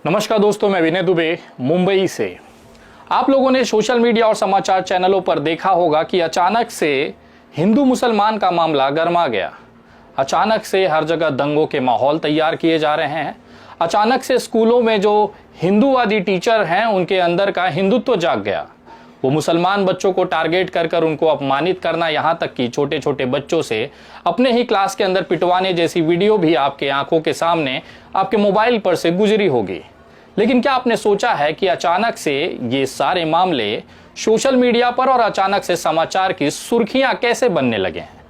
नमस्कार दोस्तों, मैं विनय दुबे मुंबई से। आप लोगों ने सोशल मीडिया और समाचार चैनलों पर देखा होगा कि अचानक से हिंदू मुसलमान का मामला गर्मा गया। अचानक से हर जगह दंगों के माहौल तैयार किए जा रहे हैं। अचानक से स्कूलों में जो हिंदूवादी टीचर हैं उनके अंदर का हिंदुत्व जाग गया। वो मुसलमान बच्चों को टारगेट कर कर उनको अपमानित करना, यहाँ तक कि छोटे छोटे बच्चों से अपने ही क्लास के अंदर पिटवाने जैसी वीडियो भी आपके आंखों के सामने आपके मोबाइल पर से गुजरी होगी। लेकिन क्या आपने सोचा है कि अचानक से ये सारे मामले सोशल मीडिया पर और अचानक से समाचार की सुर्खियां कैसे बनने लगे हैं?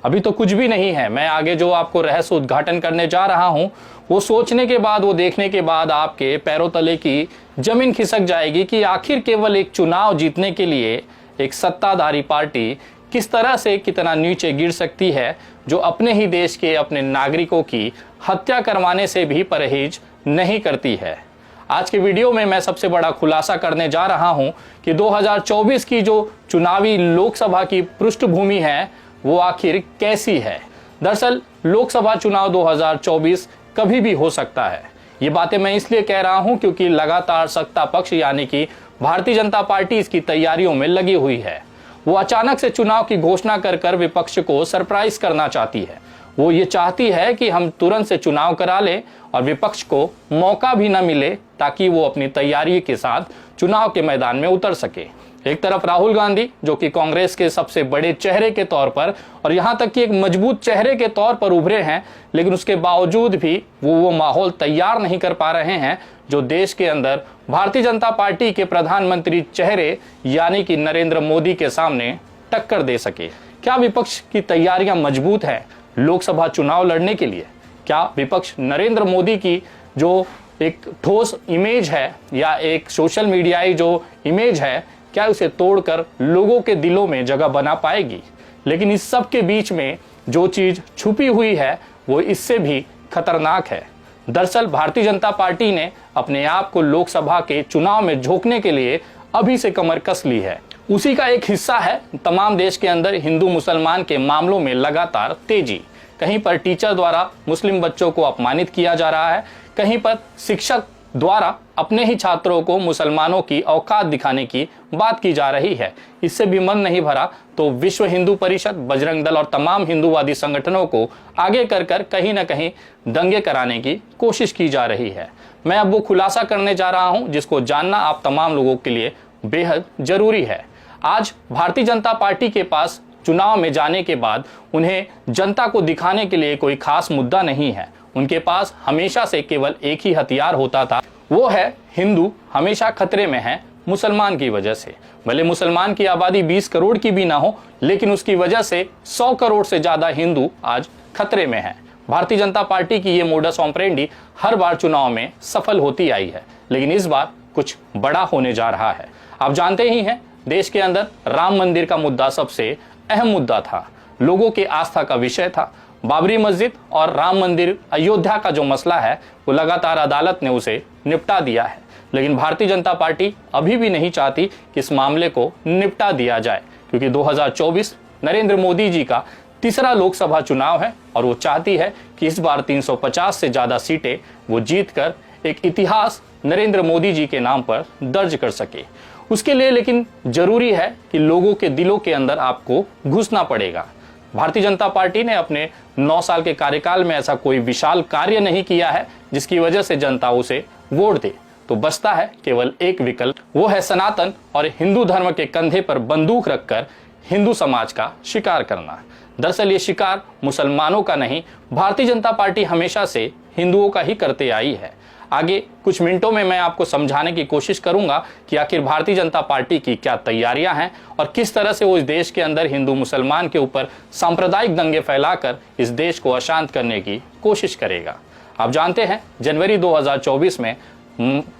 अभी तो कुछ भी नहीं है। मैं आगे जो आपको रहस्य उद्घाटन करने जा रहा हूं, वो सोचने के बाद, वो देखने के बाद आपके पैरों तले की जमीन खिसक जाएगी कि आखिर केवल एक चुनाव जीतने के लिए एक सत्ताधारी पार्टी किस तरह से कितना नीचे गिर सकती है, जो अपने ही देश के अपने नागरिकों की हत्या करवाने से भी परहेज नहीं करती है। आज के वीडियो में मैं सबसे बड़ा खुलासा करने जा रहा हूं कि 2024 की जो चुनावी लोकसभा की पृष्ठभूमि है वो आखिर कैसी है। दरअसल लोकसभा चुनाव 2024 कभी भी हो सकता है। ये बातें मैं इसलिए कह रहा हूं क्योंकि लगातार सत्ता पक्ष यानी कि भारतीय जनता पार्टी इसकी तैयारियों में लगी हुई है। वो अचानक से चुनाव की घोषणा कर कर विपक्ष को सरप्राइज करना चाहती है। वो ये चाहती है कि हम तुरंत से चुनाव करा लें और विपक्ष को मौका भी न मिले ताकि वो अपनी तैयारी के साथ चुनाव के मैदान में उतर सके। एक तरफ राहुल गांधी जो कि कांग्रेस के सबसे बड़े चेहरे के तौर पर और यहां तक कि एक मजबूत चेहरे के तौर पर उभरे हैं, लेकिन उसके बावजूद भी वो माहौल तैयार नहीं कर पा रहे हैं जो देश के अंदर भारतीय जनता पार्टी के प्रधानमंत्री चेहरे यानी कि नरेंद्र मोदी के सामने टक्कर दे सके। क्या विपक्ष की तैयारियां मजबूत है लोकसभा चुनाव लड़ने के लिए? क्या विपक्ष नरेंद्र मोदी की जो एक ठोस इमेज है या एक सोशल मीडियाई जो इमेज है, क्या उसे तोड़कर लोगों के दिलों में जगह बना पाएगी? लेकिन इस सब के बीच में जो चीज छुपी हुई है वो इससे भी खतरनाक है। दरअसल भारतीय जनता पार्टी ने अपने आप को लोकसभा के चुनाव में झोंकने के लिए अभी से कमर कस ली है। उसी का एक हिस्सा है तमाम देश के अंदर हिंदू मुसलमान के मामलों में लगातार तेजी। कहीं पर टीचर द्वारा मुस्लिम बच्चों को अपमानित किया जा रहा है, कहीं पर शिक्षक द्वारा अपने ही छात्रों को मुसलमानों की औकात दिखाने की बात की जा रही है। इससे भी मन नहीं भरा तो विश्व हिंदू परिषद, बजरंग दल और तमाम हिंदूवादी संगठनों को आगे कर कर कहीं ना कहीं दंगे कराने की कोशिश की जा रही है। मैं अब वो खुलासा करने जा रहा हूं जिसको जानना आप तमाम लोगों के लिए बेहद जरूरी है। आज भारतीय जनता पार्टी के पास चुनाव में जाने के बाद उन्हें जनता को दिखाने के लिए कोई खास मुद्दा नहीं है। उनके पास हमेशा से केवल एक ही हथियार होता था, वो है हिंदू हमेशा खतरे में है मुसलमान की वजह से। भले मुसलमान की आबादी 20 करोड़ की भी ना हो, लेकिन उसकी वजह से 100 करोड़ से ज्यादा हिंदू आज खतरे में हैं। भारतीय जनता पार्टी की ये मोडस ऑपरेंडी हर बार चुनाव में सफल होती आई है, लेकिन इस बार कुछ बड़ा होने जा रहा है। आप जानते ही हैं, देश के अंदर राम मंदिर का मुद्दा सबसे अहम मुद्दा था, लोगों के आस्था का विषय था। बाबरी मस्जिद और राम मंदिर अयोध्या का जो मसला है वो लगातार अदालत ने उसे निपटा दिया है, लेकिन भारतीय जनता पार्टी अभी भी नहीं चाहती कि इस मामले को निपटा दिया जाए, क्योंकि 2024 नरेंद्र मोदी जी का तीसरा लोकसभा चुनाव है और वो चाहती है कि इस बार 350 से ज्यादा सीटें वो जीतकर एक इतिहास नरेंद्र मोदी जी के नाम पर दर्ज कर सके। उसके लिए लेकिन जरूरी है कि लोगों के दिलों के अंदर आपको घुसना पड़ेगा। भारतीय जनता पार्टी ने अपने 9 साल के कार्यकाल में ऐसा कोई विशाल कार्य नहीं किया है जिसकी वजह से जनता उसे वोट दे, तो बचता है केवल एक विकल्प, वो है सनातन और हिंदू धर्म के कंधे पर बंदूक रखकर हिंदू समाज का शिकार करना। दरअसल ये शिकार मुसलमानों का नहीं, भारतीय जनता पार्टी हमेशा से हिंदुओं का ही करते आई है। आगे कुछ मिनटों में मैं आपको समझाने की कोशिश करूंगा कि आखिर भारतीय जनता पार्टी की क्या तैयारियां हैं और किस तरह से वो इस देश के अंदर हिंदू मुसलमान के ऊपर सांप्रदायिक दंगे फैलाकर इस देश को अशांत करने की कोशिश करेगा। आप जानते हैं जनवरी 2024 में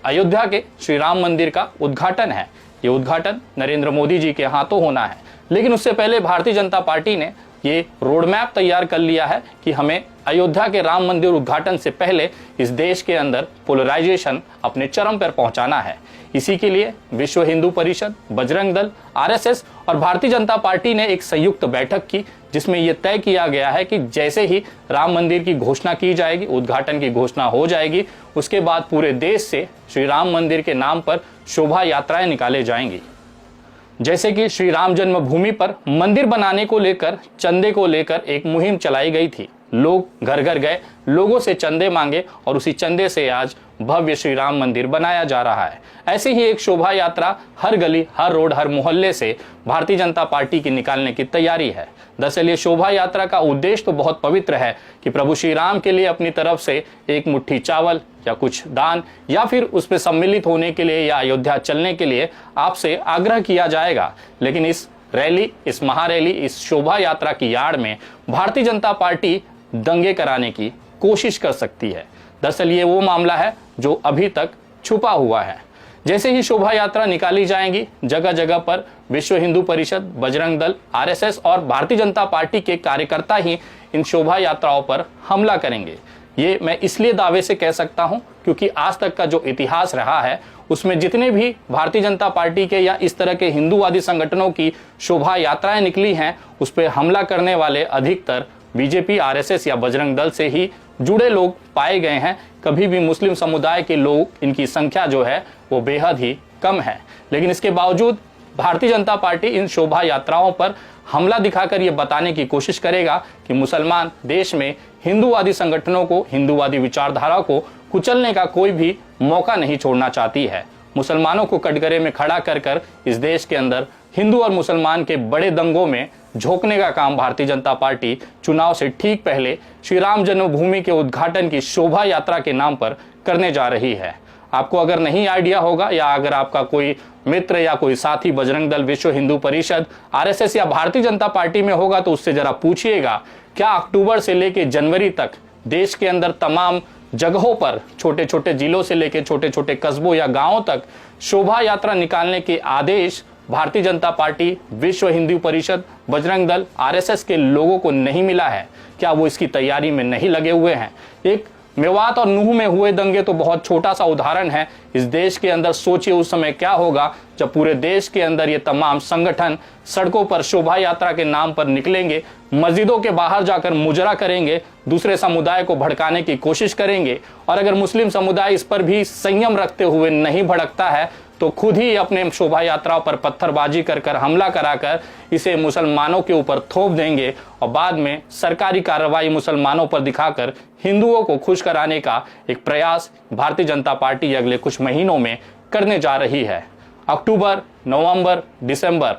अयोध्या के श्री राम मंदिर का उद्घाटन है। ये उद्घाटन नरेंद्र मोदी जी के हाथों होना है, लेकिन उससे पहले भारतीय जनता पार्टी ने ये रोड मैप तैयार कर लिया है कि हमें अयोध्या के राम मंदिर उद्घाटन से पहले इस देश के अंदर पोलराइजेशन अपने चरम पर पहुंचाना है। इसी के लिए विश्व हिंदू परिषद, बजरंग दल, आरएसएस और भारतीय जनता पार्टी ने एक संयुक्त बैठक की, जिसमें यह तय किया गया है कि जैसे ही राम मंदिर की घोषणा की जाएगी, उद्घाटन की घोषणा हो जाएगी, उसके बाद पूरे देश से श्री राम मंदिर के नाम पर शोभा यात्राएं निकाले जाएंगी। जैसे कि श्री राम जन्मभूमि पर मंदिर बनाने को लेकर चंदे को लेकर एक मुहिम चलाई गई थी। लोग घर घर गए, लोगों से चंदे मांगे और उसी चंदे से आज भव्य श्री राम मंदिर बनाया जा रहा है। ऐसी ही एक शोभा यात्रा हर गली, हर रोड, हर मोहल्ले से भारतीय जनता पार्टी की निकालने की तैयारी है। दरअसल ये शोभा यात्रा का उद्देश्य तो बहुत पवित्र है कि प्रभु श्री राम के लिए अपनी तरफ से एक मुट्ठी चावल या कुछ दान या फिर उस पर सम्मिलित होने के लिए या अयोध्या चलने के लिए आपसे आग्रह किया जाएगा। लेकिन इस रैली, इस महारैली, इस शोभा यात्रा की आड़ में भारतीय जनता पार्टी दंगे कराने की कोशिश कर सकती है। दरअसल ये वो मामला है जो अभी तक छुपा हुआ है। जैसे ही शोभा यात्रा निकाली जाएंगी, जगह जगह पर विश्व हिंदू परिषद, बजरंग दल, आरएसएस और भारतीय जनता पार्टी के कार्यकर्ता ही इन शोभा यात्राओं पर हमला करेंगे। ये मैं इसलिए दावे से कह सकता हूं क्योंकि आज तक का जो इतिहास रहा है उसमें जितने भी भारतीय जनता पार्टी के या इस तरह के हिंदूवादी संगठनों की शोभा यात्राएं निकली हैं, उस पर हमला करने वाले अधिकतर बीजेपी, आरएसएस या बजरंग दल से ही जुड़े लोग पाए गए हैं। कभी भी मुस्लिम समुदाय के लोग, इनकी संख्या जो है वो बेहद ही कम है। लेकिन इसके बावजूद भारतीय जनता पार्टी इन शोभा यात्राओं पर हमला दिखाकर ये बताने की कोशिश करेगा कि मुसलमान देश में हिंदूवादी संगठनों को, हिंदूवादी विचारधारा को कुचलने का कोई भी मौका नहीं छोड़ना चाहती है। मुसलमानों को कटघरे में खड़ा कर इस देश के अंदर हिंदू और मुसलमान के बड़े दंगों में झोंकने का काम भारतीय जनता पार्टी चुनाव से ठीक पहले श्री राम जन्मभूमि के उद्घाटन की शोभा यात्रा के नाम पर करने जा रही है। आपको अगर नहीं आइडिया होगा या अगर आपका कोई मित्र या कोई साथी बजरंग दल, विश्व हिंदू परिषद, आरएसएस या भारतीय जनता पार्टी में होगा तो उससे जरा पूछिएगा, क्या अक्टूबर से लेकर जनवरी तक देश के अंदर तमाम जगहों पर, छोटे छोटे जिलों से लेकर छोटे छोटे कस्बों या गांवों तक शोभा यात्रा निकालने के आदेश भारतीय जनता पार्टी, विश्व हिंदू परिषद, बजरंग दल, आरएसएस के लोगों को नहीं मिला है? क्या वो इसकी तैयारी में नहीं लगे हुए हैं? एक मेवात और नूह में हुए दंगे तो बहुत छोटा सा उदाहरण है। इस देश के अंदर सोचिए उस समय क्या होगा जब पूरे देश के अंदर ये तमाम संगठन सड़कों पर शोभा यात्रा के नाम पर निकलेंगे, मस्जिदों के बाहर जाकर मुजरा करेंगे, दूसरे समुदाय को भड़काने की कोशिश करेंगे। और अगर मुस्लिम समुदाय इस पर भी संयम रखते हुए नहीं भड़कता है तो खुद ही अपने शोभा यात्राओं पर पत्थरबाजी कर हमला कराकर इसे मुसलमानों के ऊपर थोप देंगे और बाद में सरकारी कार्रवाई मुसलमानों पर दिखाकर हिंदुओं को खुश कराने का एक प्रयास भारतीय जनता पार्टी अगले कुछ महीनों में करने जा रही है। अक्टूबर, नवंबर, दिसंबर,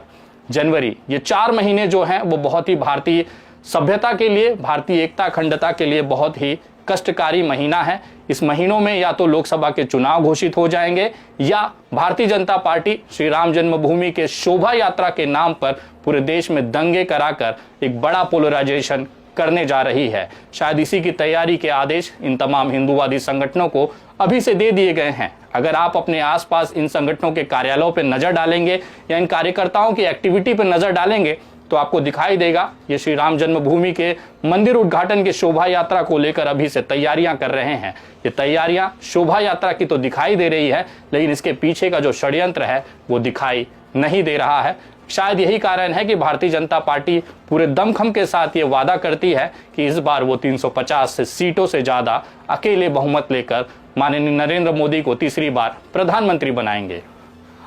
जनवरी, ये 4 महीने जो हैं वो बहुत ही भारतीय सभ्यता के लिए, भारतीय एकता अखंडता के लिए बहुत ही कष्टकारी महीना है। इस महीनों में या तो लोकसभा के चुनाव घोषित हो जाएंगे या भारतीय जनता पार्टी श्री राम जन्मभूमि के शोभा यात्रा के नाम पर पूरे देश में दंगे कराकर एक बड़ा पोलराइजेशन करने जा रही है। शायद इसी की तैयारी के आदेश इन तमाम हिंदूवादी संगठनों को अभी से दे दिए गए हैं। अगर आप अपने आसपास इन संगठनों के कार्यालयों पर नजर डालेंगे या इन कार्यकर्ताओं की एक्टिविटी पर नजर डालेंगे तो आपको दिखाई देगा ये श्री राम जन्मभूमि के मंदिर उद्घाटन की शोभा यात्रा को लेकर अभी से तैयारियां कर रहे हैं। ये तैयारियां शोभा यात्रा की तो दिखाई दे रही है, लेकिन इसके पीछे का जो षड्यंत्र है वो दिखाई नहीं दे रहा है। शायद यही कारण है कि भारतीय जनता पार्टी पूरे दमखम के साथ ये वादा करती है कि इस बार वो 350 सीटों से ज्यादा अकेले बहुमत लेकर माननीय नरेंद्र मोदी को तीसरी बार प्रधानमंत्री बनाएंगे।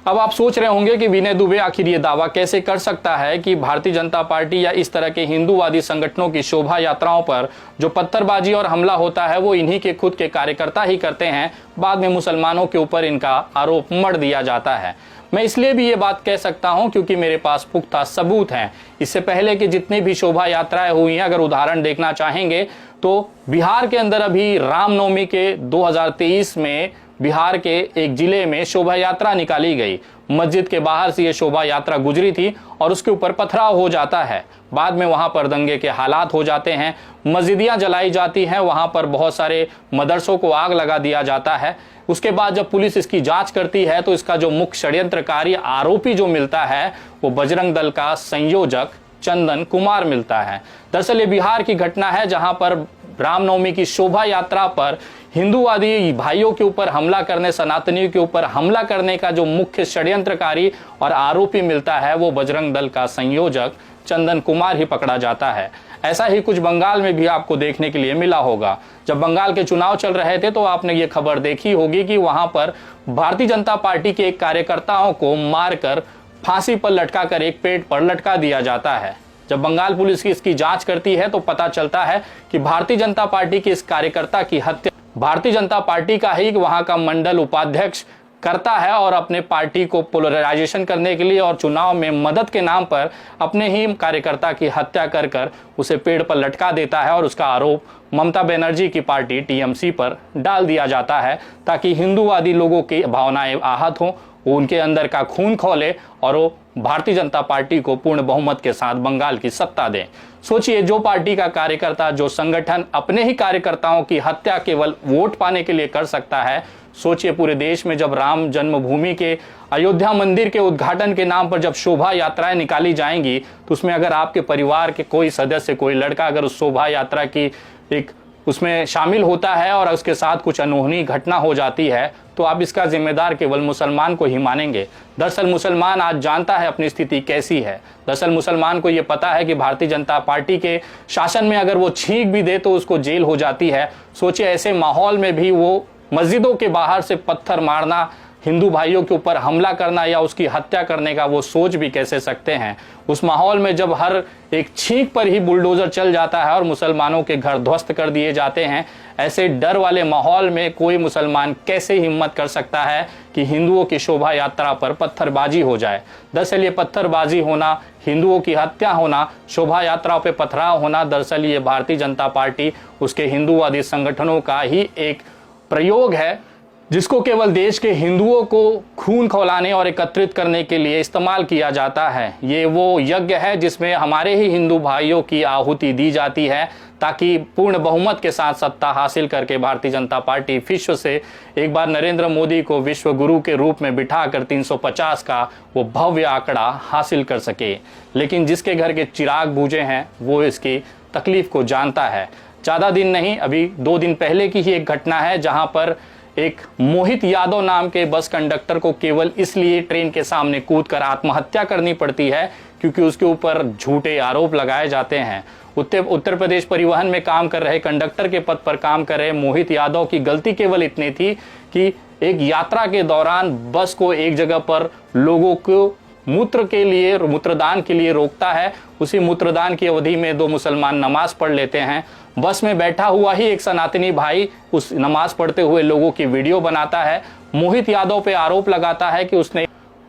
अब आप सोच रहे होंगे कि विनय दुबे आखिर ये दावा कैसे कर सकता है कि भारतीय जनता पार्टी या इस तरह के हिंदूवादी संगठनों की शोभा यात्राओं पर जो पत्थरबाजी और हमला होता है वो इन्हीं के खुद के कार्यकर्ता ही करते हैं, बाद में मुसलमानों के ऊपर इनका आरोप मढ़ दिया जाता है। मैं इसलिए भी ये बात कह सकता हूं क्योंकि मेरे पास पुख्ता सबूत हैं। इससे पहले कि जितनी भी शोभा यात्राएं हुई हैं, अगर उदाहरण देखना चाहेंगे तो बिहार के अंदर अभी रामनवमी के 2023 में बिहार के एक जिले में शोभा यात्रा निकाली गई। मस्जिद के बाहर से ये शोभा यात्रा गुजरी थी और उसके ऊपर पथराव हो जाता है। बाद में वहां पर दंगे के हालात हो जाते हैं, मस्जिदियां जलाई जाती हैं, वहां पर बहुत सारे मदरसों को आग लगा दिया जाता है। उसके बाद जब पुलिस इसकी जांच करती है तो इसका जो मुख्य षड्यंत्रकारी आरोपी जो मिलता है वो बजरंग दल का संयोजक चंदन कुमार मिलता है। दरअसल ये बिहार की घटना है जहां पर रामनवमी की शोभा यात्रा पर हिंदूवादी भाइयों के ऊपर हमला करने, सनातनियों के ऊपर हमला करने का जो मुख्य षड्यंत्रकारी और आरोपी मिलता है वो बजरंग दल का संयोजक चंदन कुमार ही पकड़ा जाता है। ऐसा ही कुछ बंगाल में भी आपको देखने के लिए मिला होगा। जब बंगाल के चुनाव चल रहे थे तो आपने ये खबर देखी होगी कि वहां पर भारतीय जनता पार्टी के एक कार्यकर्ताओं को मारकर फांसी पर लटकाकर एक पेड़ पर लटका दिया जाता है। जब बंगाल पुलिस की इसकी जांच करती है तो पता चलता है कि भारतीय जनता पार्टी के इस कार्यकर्ता की हत्या भारतीय जनता पार्टी का ही वहां का मंडल उपाध्यक्ष करता है और अपने पार्टी को पोलराइजेशन करने के लिए और चुनाव में मदद के नाम पर अपने ही कार्यकर्ता की हत्या कर कर उसे पेड़ पर लटका देता है और उसका आरोप ममता बनर्जी की पार्टी टीएमसी पर डाल दिया जाता है ताकि हिंदूवादी लोगों की भावनाएं आहत हों, वो उनके अंदर का खून खौले और वो भारतीय जनता पार्टी को पूर्ण बहुमत के साथ बंगाल की सत्ता दें। सोचिए, जो पार्टी का कार्यकर्ता, जो संगठन अपने ही कार्यकर्ताओं की हत्या केवल वोट पाने के लिए कर सकता है, सोचिए पूरे देश में जब राम जन्मभूमि के अयोध्या मंदिर के उद्घाटन के नाम पर जब शोभा यात्राएं निकाली जाएंगी तो उसमें अगर आपके परिवार के कोई सदस्य, कोई लड़का अगर उस शोभा यात्रा की एक उसमें शामिल होता है और उसके साथ कुछ अनहोनी घटना हो जाती है तो आप इसका जिम्मेदार केवल मुसलमान को ही मानेंगे। दरअसल मुसलमान आज जानता है अपनी स्थिति कैसी है। दरअसल मुसलमान को ये पता है कि भारतीय जनता पार्टी के शासन में अगर वो छींक भी दे तो उसको जेल हो जाती है। सोचिए, ऐसे माहौल में भी वो मस्जिदों के बाहर से पत्थर मारना, हिंदू भाइयों के ऊपर हमला करना या उसकी हत्या करने का वो सोच भी कैसे सकते हैं। उस माहौल में जब हर एक छींक पर ही बुलडोजर चल जाता है और मुसलमानों के घर ध्वस्त कर दिए जाते हैं, ऐसे डर वाले माहौल में कोई मुसलमान कैसे हिम्मत कर सकता है कि हिंदुओं की शोभा यात्रा पर पत्थरबाजी हो जाए। दरअसल ये पत्थरबाजी होना, हिंदुओं की हत्या होना, शोभा यात्राओं पर पथराव होना, दरअसल ये भारतीय जनता पार्टी, उसके हिंदूवादी संगठनों का ही एक प्रयोग है जिसको केवल देश के हिंदुओं को खून खौलाने और एकत्रित करने के लिए इस्तेमाल किया जाता है। ये वो यज्ञ है जिसमें हमारे ही हिंदू भाइयों की आहुति दी जाती है ताकि पूर्ण बहुमत के साथ सत्ता हासिल करके भारतीय जनता पार्टी विश्व से एक बार नरेंद्र मोदी को विश्व गुरु के रूप में बिठाकर 350 का वो भव्य आंकड़ा हासिल कर सके। लेकिन जिसके घर के चिराग बुझे हैं वो इसकी तकलीफ को जानता है। ज़्यादा दिन नहीं, अभी 2 दिन पहले की ही एक घटना है जहां पर एक मोहित यादव नाम के बस कंडक्टर को केवल इसलिए ट्रेन के सामने कूदकर आत्महत्या करनी पड़ती है क्योंकि उसके ऊपर झूठे आरोप लगाए जाते हैं। उत्तर प्रदेश परिवहन में काम कर रहे, कंडक्टर के पद पर काम कर रहे मोहित यादव की गलती केवल इतनी थी कि एक यात्रा के दौरान बस को एक जगह पर लोगों को मूत्रदान के लिए रोकता है। उसी मूत्रदान की अवधि में 2 मुसलमान नमाज पढ़ लेते हैं। बस में बैठा हुआ ही एक सनातनी भाई उस नमाज पढ़ते हुए लोगों की वीडियो बनाता है। मोहित यादव पे आरोप लगाता है कि उसने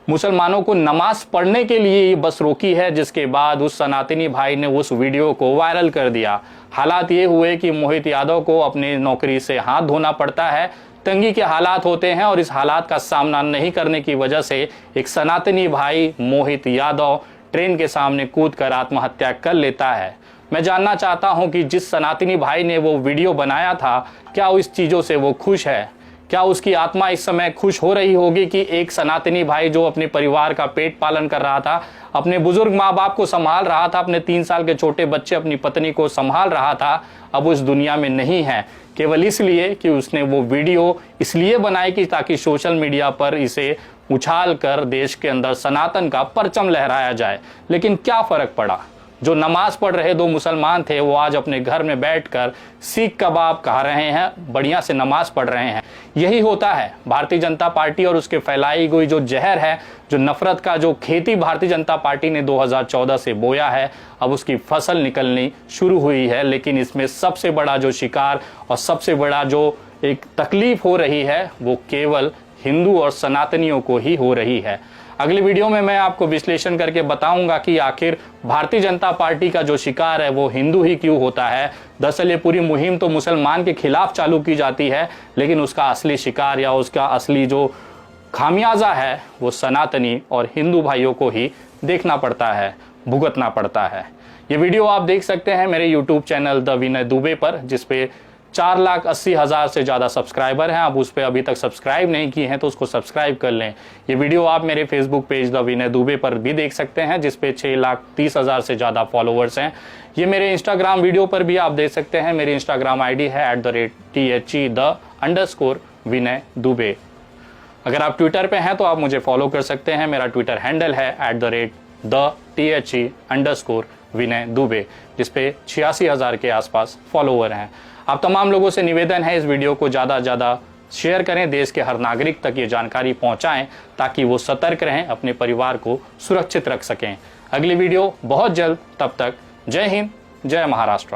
मुसलमानों को नमाज पढ़ने के लिए ये बस रोकी है, जिसके बाद उस सनातनी भाई ने उस वीडियो को वायरल कर दिया। हालात ये हुए कि मोहित यादव को अपनी नौकरी से हाथ धोना पड़ता है। तंगी के हालात होते हैं और इस हालात का सामना नहीं करने की वजह से एक सनातनी भाई मोहित यादव ट्रेन के सामने कूदकर आत्महत्या कर लेता है। मैं जानना चाहता हूं कि जिस सनातनी भाई ने वो वीडियो बनाया था, क्या इस चीज़ों से वो खुश है? क्या उसकी आत्मा इस समय खुश हो रही होगी कि एक सनातनी भाई जो अपने परिवार का पेट पालन कर रहा था, अपने बुजुर्ग माँ बाप को संभाल रहा था, अपने 3 साल के छोटे बच्चे अपनी पत्नी को संभाल रहा था, अब उस दुनिया में नहीं है, केवल इसलिए कि उसने वो वीडियो इसलिए बनाई कि ताकि सोशल मीडिया पर इसे उछाल कर देश के अंदर सनातन का परचम लहराया जाए। लेकिन क्या फर्क पड़ा? जो नमाज पढ़ रहे 2 मुसलमान थे वो आज अपने घर में बैठकर सीख कबाब खा रहे हैं, बढ़िया से नमाज पढ़ रहे हैं। यही होता है भारतीय जनता पार्टी और उसके फैलाई हुई जो जहर है, जो नफरत का जो खेती भारतीय जनता पार्टी ने 2014 से बोया है, अब उसकी फसल निकलनी शुरू हुई है। लेकिन इसमें सबसे बड़ा जो शिकार और सबसे बड़ा जो एक तकलीफ हो रही है वो केवल हिंदू और सनातनियों को ही हो रही है। अगली वीडियो में मैं आपको विश्लेषण करके बताऊंगा कि आखिर भारतीय जनता पार्टी का जो शिकार है वो हिंदू ही क्यों होता है। दरअसल ये पूरी मुहिम तो मुसलमान के खिलाफ चालू की जाती है, लेकिन उसका असली शिकार या उसका असली जो खामियाजा है वो सनातनी और हिंदू भाइयों को ही देखना पड़ता है, भुगतना पड़ता है। ये वीडियो आप देख सकते हैं मेरे यूट्यूब चैनल द विनय दुबे पर, जिसपे 4,80,000 से ज़्यादा सब्सक्राइबर हैं। आप उस पर अभी तक सब्सक्राइब नहीं किए हैं तो उसको सब्सक्राइब कर लें। ये वीडियो आप मेरे फेसबुक पेज द विनय दुबे पर भी देख सकते हैं, जिसपे 6,30,000 से ज़्यादा फॉलोअर्स हैं। ये मेरे इंस्टाग्राम वीडियो पर भी आप देख सकते हैं। मेरी इंस्टाग्राम ID है @THE_the विनय दुबे। अगर आप ट्विटर पे हैं तो आप मुझे फॉलो कर सकते हैं। मेरा ट्विटर हैंडल है @THE_विनय दुबे, जिसपे 86,000 के आसपास फॉलोवर हैं। आप तमाम लोगों से निवेदन है, इस वीडियो को ज़्यादा से ज़्यादा शेयर करें, देश के हर नागरिक तक ये जानकारी पहुंचाएं ताकि वो सतर्क रहें, अपने परिवार को सुरक्षित रख सकें। अगली वीडियो बहुत जल्द, तब तक जय हिंद, जय महाराष्ट्र।